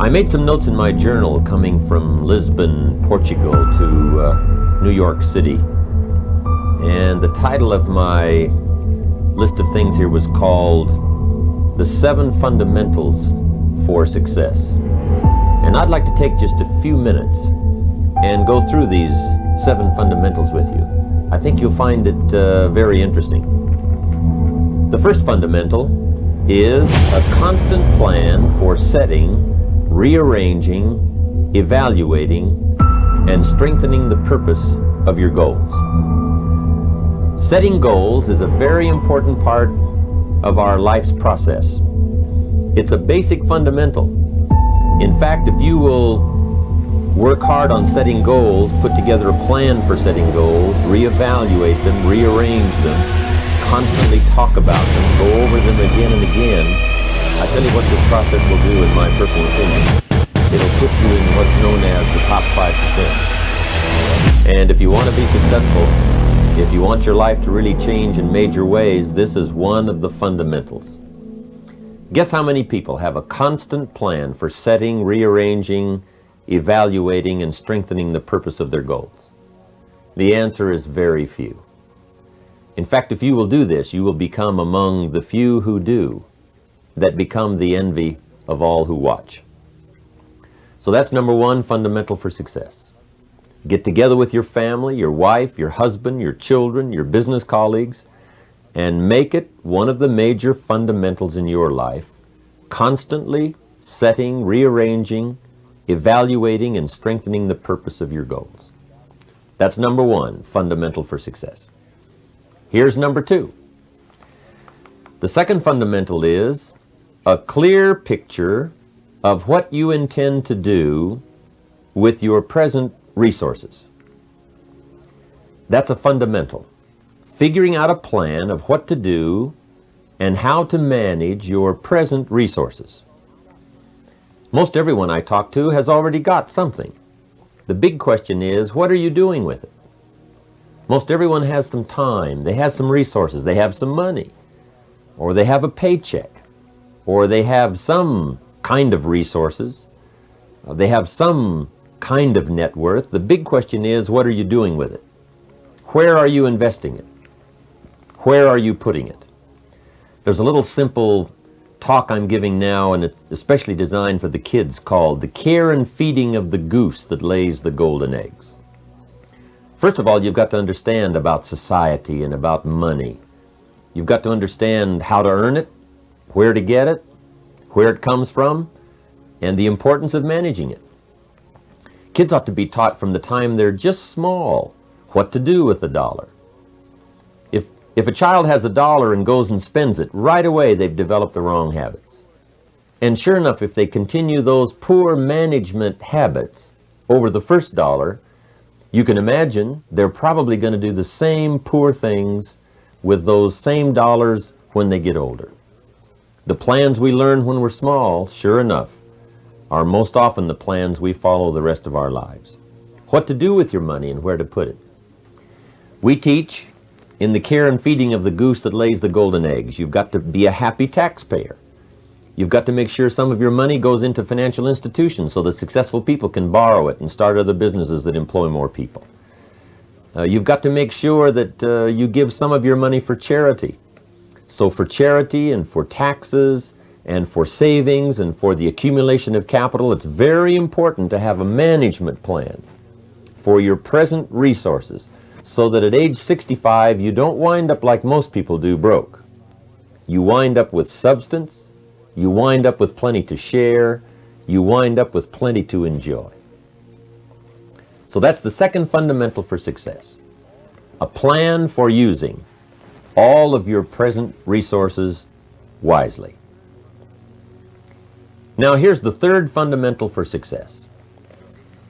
I made some notes in my journal coming from Lisbon, Portugal to New York City. And the title of my list of things here was called The 7 Fundamentals for Success. And I'd like to take just a few minutes and go through these 7 fundamentals with you. I think you'll find it very interesting. The first fundamental is a constant plan for setting, rearranging, evaluating, and strengthening the purpose of your goals. Setting goals is a very important part of our life's process. It's a basic fundamental. In fact, if you will work hard on setting goals, put together a plan for setting goals, reevaluate them, rearrange them, constantly talk about them, go over them again and again, I tell you what this process will do, in my personal opinion. It'll put you in what's known as the top 5%. And if you want to be successful, if you want your life to really change in major ways, this is one of the fundamentals. Guess how many people have a constant plan for setting, rearranging, evaluating, and strengthening the purpose of their goals? The answer is very few. In fact, if you will do this, you will become among the few who do, that become the envy of all who watch. So that's number 1 fundamental for success. Get together with your family, your wife, your husband, your children, your business colleagues, and make it one of the major fundamentals in your life, constantly setting, rearranging, evaluating, and strengthening the purpose of your goals. That's number 1 fundamental for success. Here's number 2. The second fundamental is a clear picture of what you intend to do with your present resources. That's a fundamental. Figuring out a plan of what to do and how to manage your present resources. Most everyone I talk to has already got something. The big question is, what are you doing with it? Most everyone has some time, they have some resources, they have some money, or they have a paycheck, or they have some kind of resources, they have some kind of net worth. The big question is, what are you doing with it? Where are you investing it? Where are you putting it? There's a little simple talk I'm giving now, and it's especially designed for the kids, called The Care and Feeding of the Goose That Lays the Golden Eggs. First of all, you've got to understand about society and about money. You've got to understand how to earn it, where to get it, where it comes from, and the importance of managing it. Kids ought to be taught from the time they're just small what to do with $1. If a child has $1 and goes and spends it, right away they've developed the wrong habits. And sure enough, if they continue those poor management habits over the first $1, you can imagine they're probably going to do the same poor things with those same dollars when they get older. The plans we learn when we're small, sure enough, are most often the plans we follow the rest of our lives. What to do with your money and where to put it. We teach in The Care and Feeding of the Goose That Lays the Golden Eggs, you've got to be a happy taxpayer. You've got to make sure some of your money goes into financial institutions so that successful people can borrow it and start other businesses that employ more people. You've got to make sure that you give some of your money for charity. So for charity and for taxes and for savings and for the accumulation of capital, it's very important to have a management plan for your present resources so that at age 65 you don't wind up like most people do, broke. You wind up with substance, you wind up with plenty to share, you wind up with plenty to enjoy. So that's the second fundamental for success. A plan for using all of your present resources wisely. Now here's the third fundamental for success.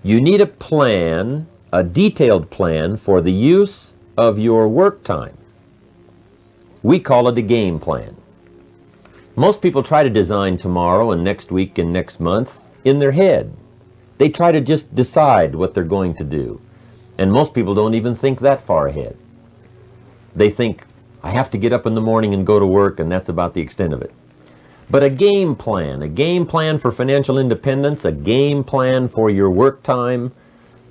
You need a plan, a detailed plan for the use of your work time. We call it a game plan. Most people try to design tomorrow and next week and next month in their head. They try to just decide what they're going to do. And most people don't even think that far ahead. They think, I have to get up in the morning and go to work, and that's about the extent of it. But a game plan for financial independence, a game plan for your work time,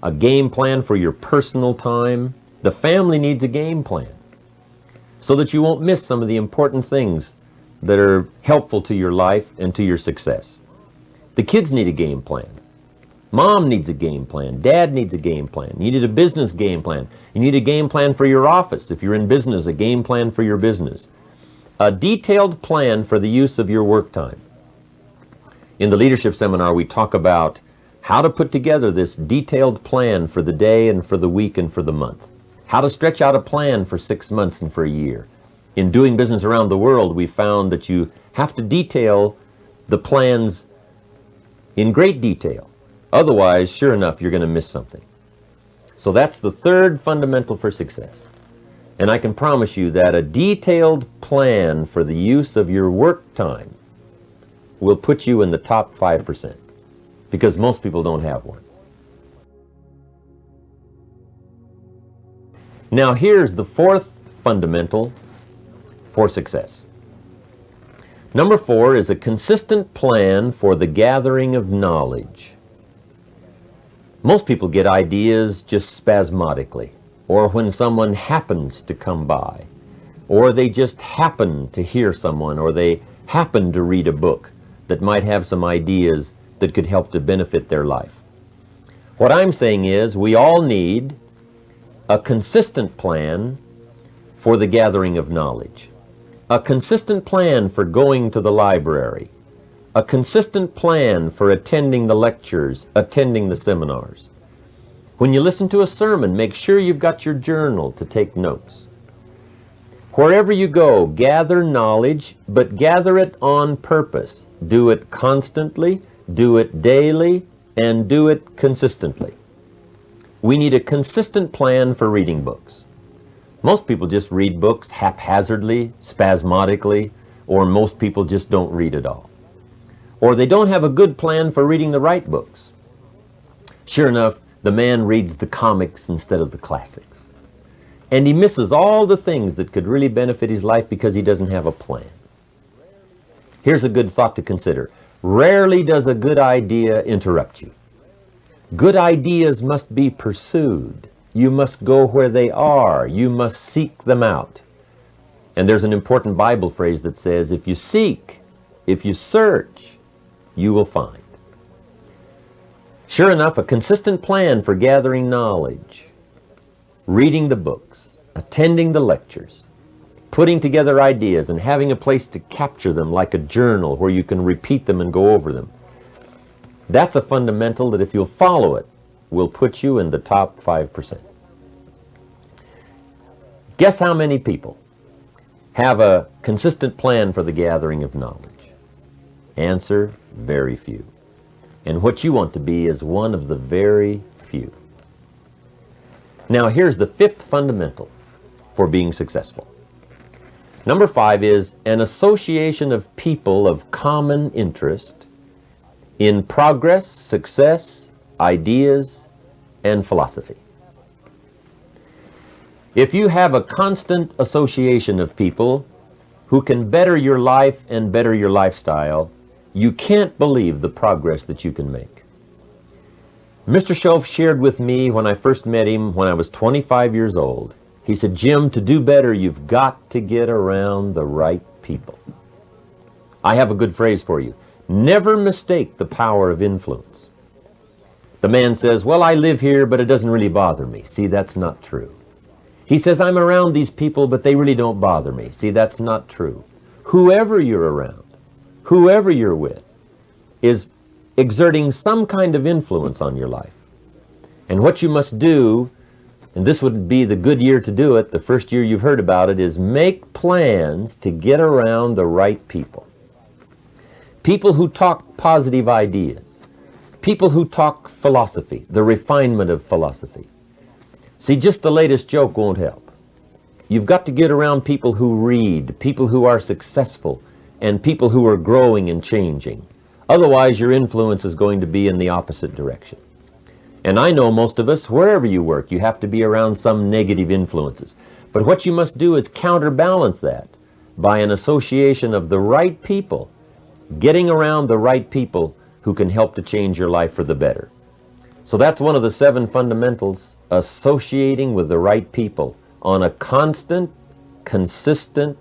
a game plan for your personal time. The family needs a game plan so that you won't miss some of the important things that are helpful to your life and to your success. The kids need a game plan. Mom needs a game plan. Dad needs a game plan. You need a business game plan. You need a game plan for your office. If you're in business, a game plan for your business. A detailed plan for the use of your work time. In the leadership seminar, we talk about how to put together this detailed plan for the day and for the week and for the month. How to stretch out a plan for 6 months and for a year. In doing business around the world, we found that you have to detail the plans in great detail. Otherwise, sure enough, you're going to miss something. So that's the third fundamental for success. And I can promise you that a detailed plan for the use of your work time will put you in the top 5%, because most people don't have one. Now here's the fourth fundamental for success. Number 4 is a consistent plan for the gathering of knowledge. Most people get ideas just spasmodically, or when someone happens to come by, or they just happen to hear someone, or they happen to read a book that might have some ideas that could help to benefit their life. What I'm saying is we all need a consistent plan for the gathering of knowledge, a consistent plan for going to the library, a consistent plan for attending the lectures, attending the seminars. When you listen to a sermon, make sure you've got your journal to take notes. Wherever you go, gather knowledge, but gather it on purpose. Do it constantly, do it daily, and do it consistently. We need a consistent plan for reading books. Most people just read books haphazardly, spasmodically, or most people just don't read at all. Or they don't have a good plan for reading the right books. Sure enough, the man reads the comics instead of the classics. And he misses all the things that could really benefit his life because he doesn't have a plan. Here's a good thought to consider. Rarely does a good idea interrupt you. Good ideas must be pursued. You must go where they are. You must seek them out. And there's an important Bible phrase that says, if you seek, if you search, you will find. Sure enough, a consistent plan for gathering knowledge, reading the books, attending the lectures, putting together ideas and having a place to capture them like a journal where you can repeat them and go over them. That's a fundamental that if you'll follow it, will put you in the top 5%. Guess how many people have a consistent plan for the gathering of knowledge? Answer, very few. And what you want to be is one of the very few. Now here's the fifth fundamental for being successful. Number 5 is an association of people of common interest in progress, success, ideas, and philosophy. If you have a constant association of people who can better your life and better your lifestyle, you can't believe the progress that you can make. Mr. Shoaff shared with me when I first met him when I was 25 years old. He said, Jim, to do better, you've got to get around the right people. I have a good phrase for you. Never mistake the power of influence. The man says, well, I live here, but it doesn't really bother me. See, that's not true. He says, I'm around these people, but they really don't bother me. See, that's not true. Whoever you're around, whoever you're with, is exerting some kind of influence on your life. And what you must do, and this would be the good year to do it, the first year you've heard about it, is make plans to get around the right people. People who talk positive ideas. People who talk philosophy, the refinement of philosophy. See, just the latest joke won't help. You've got to get around people who read, people who are successful, and people who are growing and changing. Otherwise, your influence is going to be in the opposite direction. And I know most of us, wherever you work, you have to be around some negative influences. But what you must do is counterbalance that by an association of the right people getting around the right people who can help to change your life for the better. So that's one of the 7 fundamentals, associating with the right people on a constant, consistent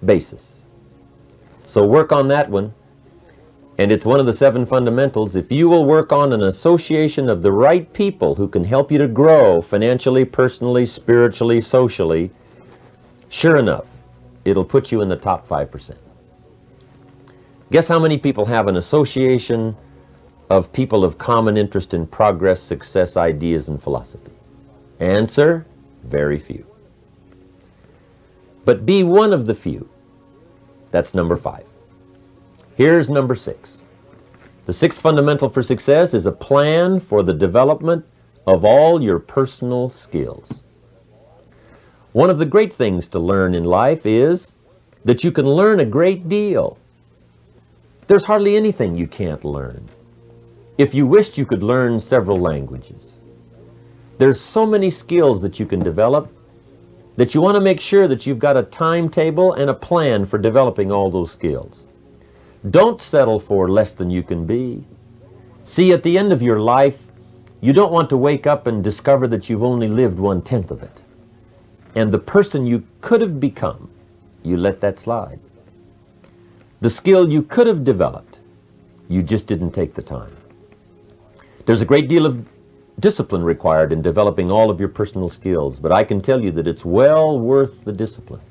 basis. So work on that one. And it's one of the 7 fundamentals. If you will work on an association of the right people who can help you to grow financially, personally, spiritually, socially, sure enough, it'll put you in the top 5%. Guess how many people have an association of people of common interest in progress, success, ideas, and philosophy? Answer, very few. But be one of the few. That's number 5. Here's number 6. The 6th fundamental for success is a plan for the development of all your personal skills. One of the great things to learn in life is that you can learn a great deal. There's hardly anything you can't learn. If you wished, you could learn several languages. There's so many skills that you can develop that you want to make sure that you've got a timetable and a plan for developing all those skills. Don't settle for less than you can be. See, at the end of your life, you don't want to wake up and discover that you've only lived 1/10 of it. And the person you could have become, you let that slide. The skill you could have developed, you just didn't take the time. There's a great deal of discipline required in developing all of your personal skills, but I can tell you that it's well worth the discipline.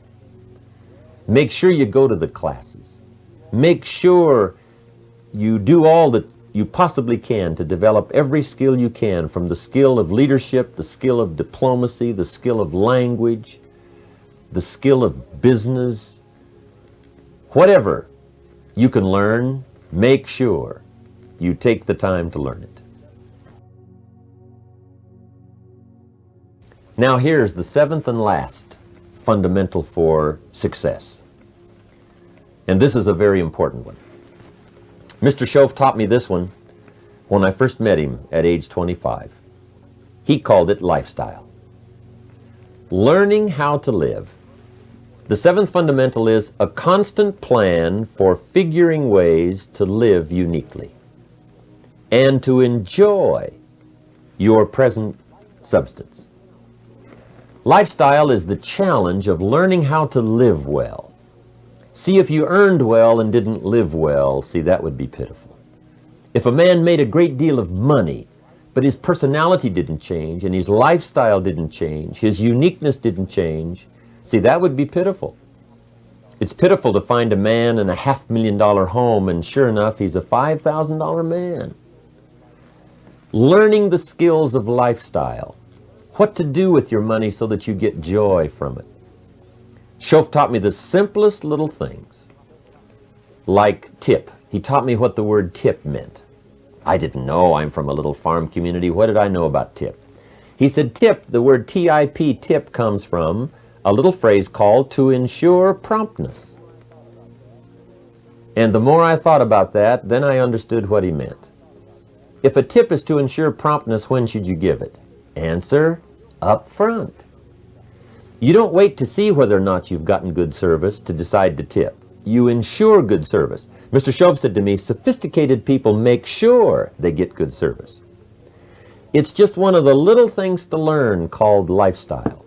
Make sure you go to the classes. Make sure you do all that you possibly can to develop every skill you can, from the skill of leadership, the skill of diplomacy, the skill of language, the skill of business. Whatever you can learn, make sure you take the time to learn it. Now here's the 7th and last fundamental for success. And this is a very important one. Mr. Shoaff taught me this one when I first met him at age 25. He called it lifestyle. Learning how to live. The 7th fundamental is a constant plan for figuring ways to live uniquely and to enjoy your present substance. Lifestyle is the challenge of learning how to live well. See, if you earned well and didn't live well, see, that would be pitiful. If a man made a great deal of money, but his personality didn't change and his lifestyle didn't change, his uniqueness didn't change, see, that would be pitiful. It's pitiful to find a man in a $500,000 home and sure enough, he's a $5,000 man. Learning the skills of lifestyle, what to do with your money so that you get joy from it. Shoaff taught me the simplest little things, like tip. He taught me what the word tip meant. I didn't know. I'm from a little farm community. What did I know about tip? He said tip, the word T-I-P, tip, comes from a little phrase called to ensure promptness. And the more I thought about that, then I understood what he meant. If a tip is to ensure promptness, when should you give it? Answer, up front. You don't wait to see whether or not you've gotten good service to decide to tip. You ensure good service. Mr. Shoaff said to me, sophisticated people make sure they get good service. It's just one of the little things to learn called lifestyle.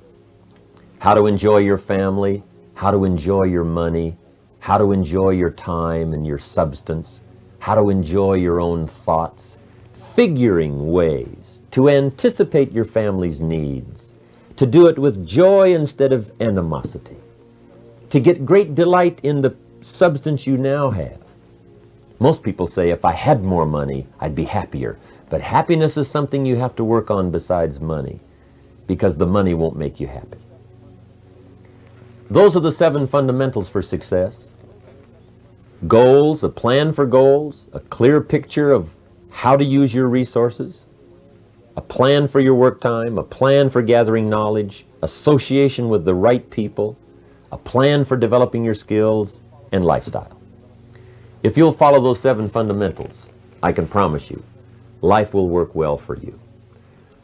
How to enjoy your family, how to enjoy your money, how to enjoy your time and your substance, how to enjoy your own thoughts, figuring ways to anticipate your family's needs, to do it with joy instead of animosity, to get great delight in the substance you now have. Most people say, if I had more money, I'd be happier. But happiness is something you have to work on besides money, because the money won't make you happy. Those are the 7 fundamentals for success. Goals, a plan for goals, a clear picture of how to use your resources, a plan for your work time, a plan for gathering knowledge, association with the right people, a plan for developing your skills, and lifestyle. If you'll follow those 7 fundamentals, I can promise you, life will work well for you.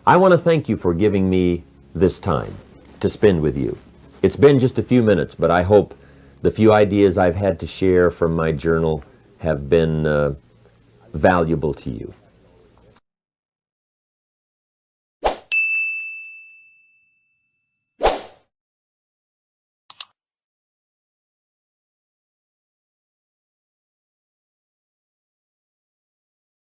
I want to thank you for giving me this time to spend with you. It's been just a few minutes, but I hope the few ideas I've had to share from my journal have been valuable to you?